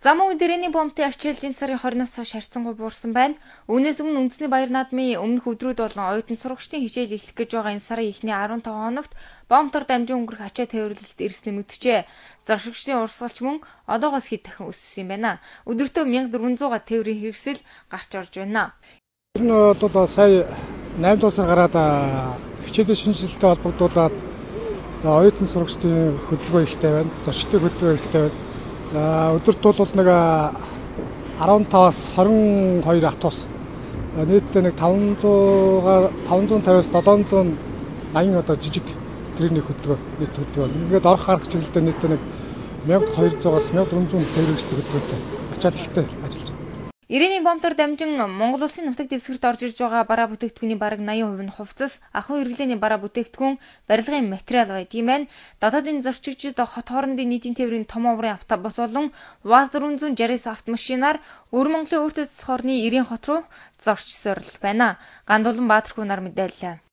Зам үед ирээний бомбын арчилалын сарын 20-оос хойш харьцангуй буурсан байна. Үүнээс өмнө үндэсний баяр наадмын өмнөх өдрүүд болон оюутан сурагчдын хичээл эхлэх гэж байгаа энэ сарын эхний 15 хоногт бомбтор дамжин өнгөрөх ачаа тээвэрлэлт ирсний мэджээ. Заршигчдын урсгалч мөн одоогоос хэд дахин өссөн юм байна. Өдөртөө 1400-га тээврийн хэрэгсэл гарч орж байна. Энэ бол сая 8 дуусар гараад хичээлийн шинжилгээтэй холбогдуулаад оюутан сурагчдын хөдөлгөөн ихтэй байна. Зочдын хөдөлгөөн ихтэй байна. За өдөрт бол нэг 15-аас 22 автобус. Нийтдээ нэг 550-аас 780 одоо жижиг трейний хөдөлгөөн нийт хөдөлгөөн. Ингээд орох харах чиглэлдээ нийтдээ нэг 1200-аас 1400 тээврэгчтэй хөдөлгөөнтэй ачаад ихтэй ажиллаж байна. Ирээний бомбтор дамжин Монгол улсын нутаг дэвсгэрт орж ирж байгаа бараа бүтээгдэхүүний бараг 80% нь хувцас, ахуй хэрэглээний бараа бүтээгдэхүүн, барилгын материал байдаг юм байна. Дотоодын зорчигчид хот хоорондын нийтийн тээврийн том оврын автобус болон УАЗ-469 автомашинаар Өвөр Монголын өөртөө цэцэх орны Ирээн хот руу зорч сорил байна. Гандулан Баатархүү нар мэдээллээ.